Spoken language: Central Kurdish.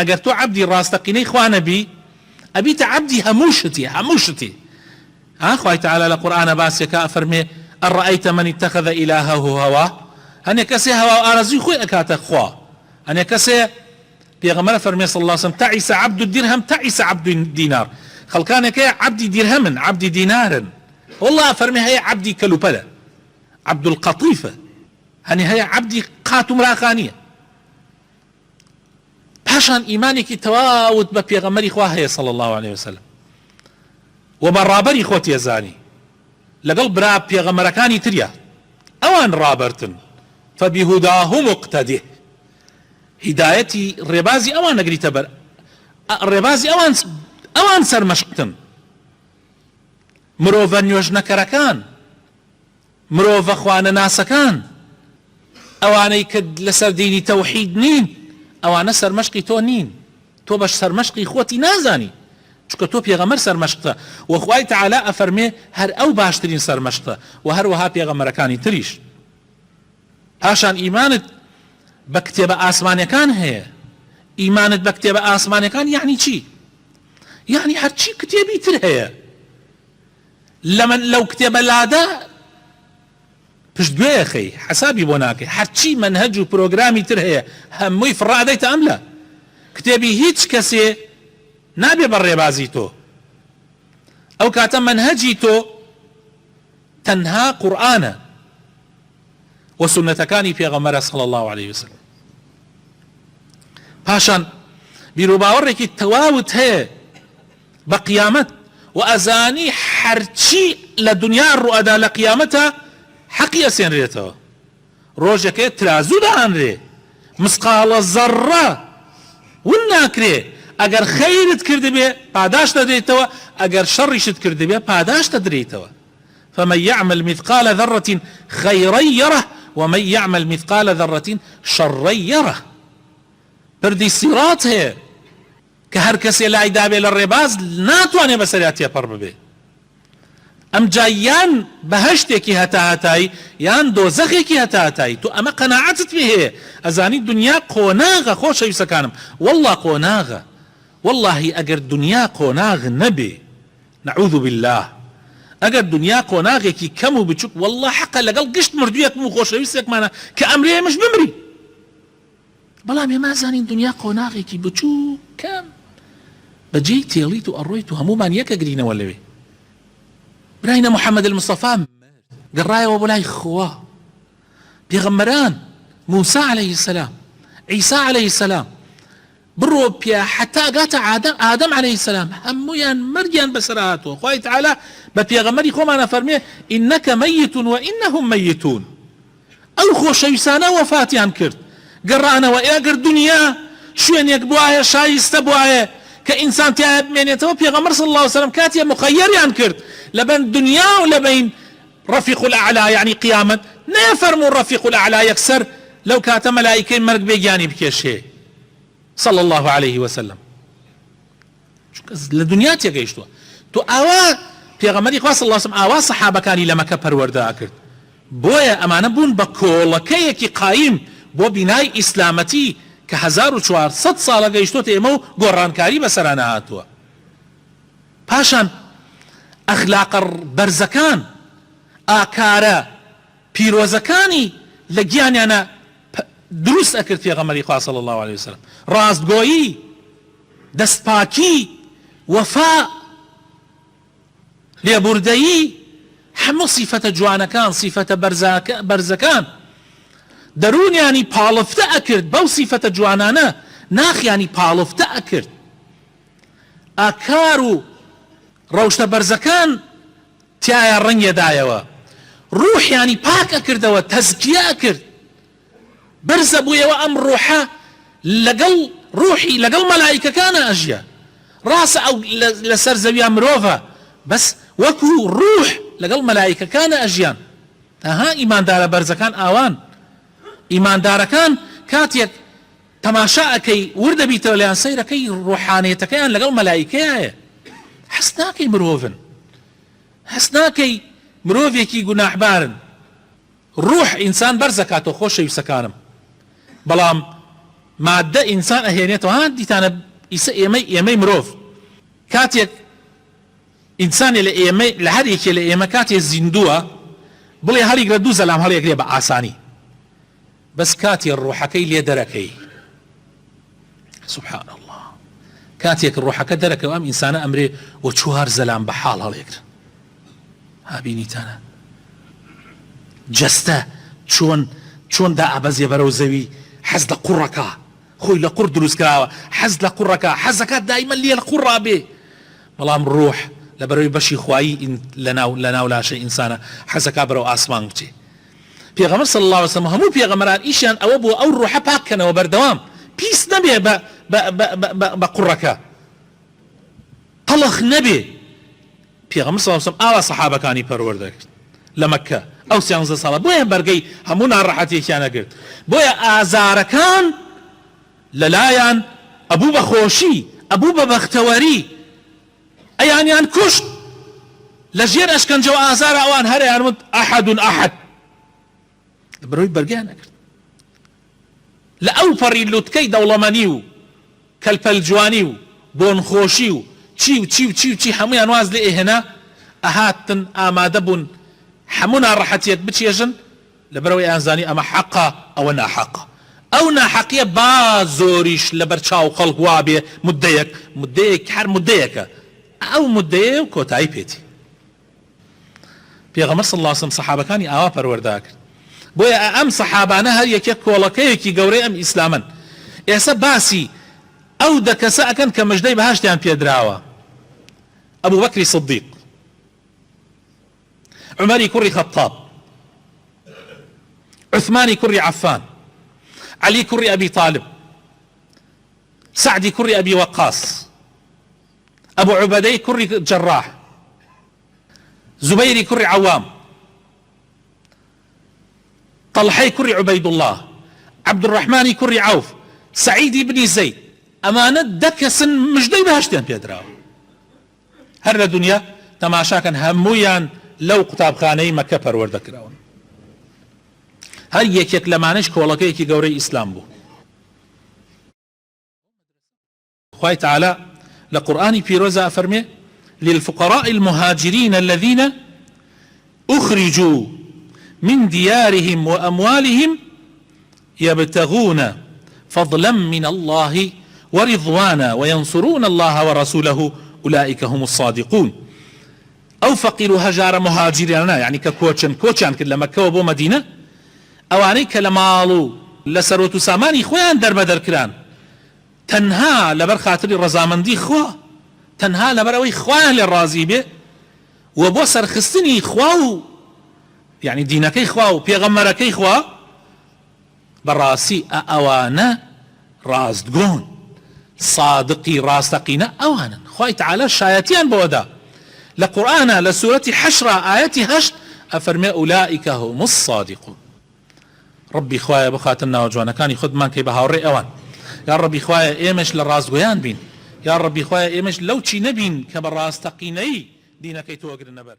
ئەگەر تۆ عەبدی ڕاستەقینەی خوا نەبی ئەبیتە عەبدی هەموو شتی خوای تعالی لە قورئانە باسێکە ئەفەرمێ ئەڕەئەیتە من اتەخەذ ئیلهەه هەواه هەنێ کەسێ هەوا و ئارەزووی خۆی ئەکاتە خوا هەنێ کەسێ پێغەمبەر فەرمێ صلی الله عليه وسلم تعیس عەبد الدرهم تعیس عەبد الدینار خەڵکانێکەیە عەبدی دیرهەمن عەبدی دینارن والله فەرمێ هەیە عەبدی کەلوپەلە عەبد القەطیفە هەنێ هەیە عەبدی قات و مراخانیە پاشان ئیمانێکی تەواوت بە پێغەمبەری خوا هەیە صلی الله عليه وسلم و بەڕابەری خۆت ێزانی لەگەڵ برا پێغەمبەرەکانی تریە ئەوان ڕابەرتن فبهداه مقتده هدایەتی ڕێبازی ئەوان نەگریتە بەر ڕێبازی ئەوان سەرمەشقتن مرۆڤە نوێژنەکەرەکان مرۆڤە خوانەناسەکان ئەوانەی کە لەسەر دینی تەوحید نین ئەوانە سەرمەشقی تۆ نین تۆ بەش سەرمەشقی خۆتی نازانی چونکە تۆ پێغەمبەر سەرمەشقتە و خوای تعالی ئەفەرمێ هەر ئەو باشترین سەرمەشقتە و هەروەها پێغەمبەرەکانی تریش پاشان ئیمانت بە کتێبە ئاسمانیەکان هەیە ئیمانت بە کتێبە ئاسمانیەکان یعنی چی؟ یعنی هەرچی کتێبی تر هەیە لەو کتێبە لادا پشتگوێیە خەی حەسابی بۆ ناکەی هەرچی مەنهەج و پرۆگرامی تر هەیە هەمووی فڕادەیتە ئەملا کتێبی هیچ کەسێ نابێ بە ڕێبازی تۆ ئەو کاتە مەنهەجی تۆ تەنها قورئانە و سنەتەکانی پێغەمبەرە صلی الله عليه وسلم پاشان بیرۆباوەڕێکی تەواوت هەیە بە قیامەت و ئەزانی هەرچی لە دنیا ڕوئەدا لە قیامەتە حەقی ئەسێنرێتەوە ڕۆژەکەی ترازوو دەهانرێ مسقالە زەڕە ون ناکرێ ئەگەر خەیرت کردبێ پاداش دەدرێتەوە ئەگەر شەڕیشت کردبێ پاداش دەدرێتەوە فمن يعمل مثقال ذرة خيرا يره ومن يعمل مثقال ذرة شرا يره پردی سیرات هەیە کە هەر کەسێ لای دابێ لە ڕێباز ناتوانێ بەسەریا تێپەڕ ببێ ئەم جای یان بەهەشتێکی هەتاهەتایی یان دۆزەخێکی هەتاهەتایی تو ئەمە قەناعەتت پێ هەیە ئەزانی دنیا قۆناغە خۆشەویستەکانم والله قۆناغە واللهی ئەگەر دنیا قۆناغ نەبێ نەعوذ بالله ئەگەر دنیا قۆناغێکی کەم و بچووک والله حەقە لەگەڵ گشت مردوویەکم و خۆشەویستێکمانە کە ئەمرێ ئێمەش بمری بەڵام ئێمە زانین دنیا قۆناغێکی بچوو کەم بەجێی تێڵیت و ئەڕۆیت و هەمومان یەکە گرینەوە لەوێ براینە محەممەد المستەفا گەڕایەوە بۆ لای خوا پێغەمبەران موسى عليه السلام عیسا عليه السلام بڕۆ پێ حتا گاتە ئادەم عليه السلام هەموویان مردیان بەسەر هاتووە خوای تعالی بە پێغەمبەری خۆمانە فەرمێ ئینەکە مەیت وئینەهم مەیتون ئەو خۆشەویستانە وەفاتیان کرد گەڕانەوە ئەگەر دنیا شوێنێک بوایە شایستە بوایە کە ئینسان تیایە بمێنێتەوە پێغەمبەر صلی الله عليه وسلم کاتیە مخەیەریان کرد لەبەن دنیا و لەبین ڕەفیق الأعلا یعنی قیامەت نەفەرموو ڕەفیق الأعلا یەکسەر لەو کاتە مەلایکەی مەرگ بێگیانی بکێشێ صلى الله عليه وسلم لە دنیا تێگەیشتووە تو ئاوا پێغەمبەری خوا صلی الله عليه وسلم ئاوا سەحابەکانی لە مەکە پەروەردە کرد بۆیە ئەمانە بوون بە کۆڵەکەیەکی قایم بۆ بینای ئیسلامەتی کە 1400 ساڵە گەیشتوتە ئێمە و گۆڕانکاری بەسەرانە هاتووە پاشان ئەخلاقە بەرزەکان ئاکارە پیرۆزەکانی لە گیانیانە دروست ئەکرد پێغەمبەری خوا صلی الله عليه وسلم ڕاستگۆیی دەستپاکی وەفا لێبوردەیی هەموو سیفەتە جوانەکان سیفەتە بەرزەکان دەرونیانی پاڵفتە ئەکرد بەو سیفەتە جوانانە ناخیانی پاڵفتە ئەکرد ئاکار و ڕەوشتە بەرزەکان تایە ڕەنگێدایەوە ڕوحیانی پاک ئەکردەوە تەزکیە ئەکرد بەرزە بوویەوە ئەم ڕوحە لەگەڵ ڕوحی لەگەڵ مەلایکەکانە ئەژیا ڕاستە ئەو لەسەر زەویان مرۆڤە بەس وەکو ڕوح لەگەڵ مەلایکەکانە ئەژیان ئەها ئیماندارە بەرزەکان ئاوان ئیماندارەکان کاتێک تەماشا ئەکەی وردەبیتەوە لەیان سەیرەکەی ڕوحانیەتەکەیان لەگەڵ مەلایکەیە حەست ناکەی مرۆڤن حەست ناکەی مرۆڤێکی گوناحبارن ڕوح ئینسان بەرزەکاتەوە خۆشەویستەکانم بەڵام مادە ئینسان ئەهێنێتەوە ها دیتانە ئیسە ئێمەی مرۆڤ کاتێک ئینسانێ لە ئێمە لە هەر یەکێ لە ئێمە کاتێ زیندووە بڵێ هەڵیگرە دوو زەلام هەڵێگرێ بە ئاسانی بەس کاتێ ڕوحەکەی لێ دەرەکەی سبحان الله کاتێک ڕوحەکە دەرەکەوە ئەم ئینسانە ئەمرێ وە چوار زەلام بە حاڵ هەڵێگرن هابینیتانە جەستە چۆن دا ئابەزێ بەرەو زەوی حەز لە قوڕەکە خۆی لە قوڕ دروست کراوە حەز لە قوڕەکە حەزەکە دایمە لێ لە قوڕا بێ بەڵام ڕوح لە بەرەوەی بەشی خوایی لە ناو لاشەی ئینسانە حەزەکە بەرەو ئاسمان بچێ پێغەمبەر صلی الله علیه وسلم هەموو پێغەمبەران ئیشیان ئەوە بوو ئەو ڕوحە پاککەنەوە بەردەوام پیس نەبێ بە قوڕەکە قەڵەخ نەبێ پێغەمبەر صلی الله علیه وسلم ئاوا سەحابەکانی پەروەردەکرد لە مەککە ئەو 13 ساڵە بۆیە بەرگەی هەموو ناڕەحەتێکیان نەگرت بۆیە ئازارەکان لەلایەن ئەبوو بە خۆشی ئەبوو بە بەختەوەری ئەیانیان کوشت لە ژێر ئەشکەنجەوە ئازار ئەوان هەرەیان وت ئەحەد ئەحەد بەرەوەی بەرگیان نەکرد لە ئەو پەڕی لوتکەی دەوڵەمەنی و کەلپەلجوانی و بۆنخۆشی و چی هەمویان واز لێ ئێهێنا ئەهاتن ئامادە بوون هەموو ناڕەحەتیەک بچێژن لەبەرەوەی ئازانی ئەمە حەقە ئەوە ناحەقە ئەو ناحەقیە با زۆریش لەبەر چاو خەڵک وابێ مدەیەک هەر مدەیەکە ئەو مدەیە و کۆتایی پێتی پێغەمبەر صلی الله علیه وسلم سەحابەکانی ئاوا پەروەردا کرد بۆیە ئەم سەحابانە هەر یەکێک کۆڵەکەیەکی گەورەی ئەم ئیسلامن ئێستا باسی ئەو دەکەسە ئەکەن کە مژدەی بەهاشتیان پێدراوە ئەبوو بەکری سدیق عمەری کوڕی خەتاب عوثمانی کوڕی عەفان عەلی کوڕی ئەبی طالب سعدی کوڕی ئەبی وەقاص ئەبوو عوبەدەی کوڕی جەراح زوبەیری کوڕی عەوام طەلحەی کوڕی عوبەیدوڵڵاه عەبدوڕەحمانی کوڕی عەوف سەعیدی بنی زەید ئەمانە دەکەسن مژدەی بەهەشتیان پێدراوە هەر لە دنیا تەماشاکەن هەموویان لەو قوتابخانەی مەکە پەروەردەکراون هەر یەکێک لەمانەش کۆڵەکەیەکی گەورەی ئیسلام بوو خوای تعالى لقرآن بيروزا أفرمي للفقراء المهاجرين الذين أخرجوا من ديارهم وأموالهم يبتغون فضلا من الله ورضوانا وينصرون الله ورسوله أولئك هم الصادقون أو فقير هجار مهاجرين يعني كوچان كد لمكة وبو مدينة أواني كلمالو لسروت ساماني خوان در بدر كران تنها لبر خاطر الرزامندي خوا تنها لبر اوي خواه للرازي به وبو سرخستني خواو يعني دينكي خواو بيغمركي خوا براسي أوانا رازدقون صادقي راستقين أوانا خواهي تعالى شايتيان بودا لقرآن لسورة حشرة آياتي هشت أفرمي أولئك هم الصادقون ربي خوايا بخاتنا وجوانا كان يخد من كي بهاوري أوان يا ربي خوايا إيمش للرازقيان بين يا ربي خوايا إيمش لو چي نبين كبراستقيني دينكي توقر النبر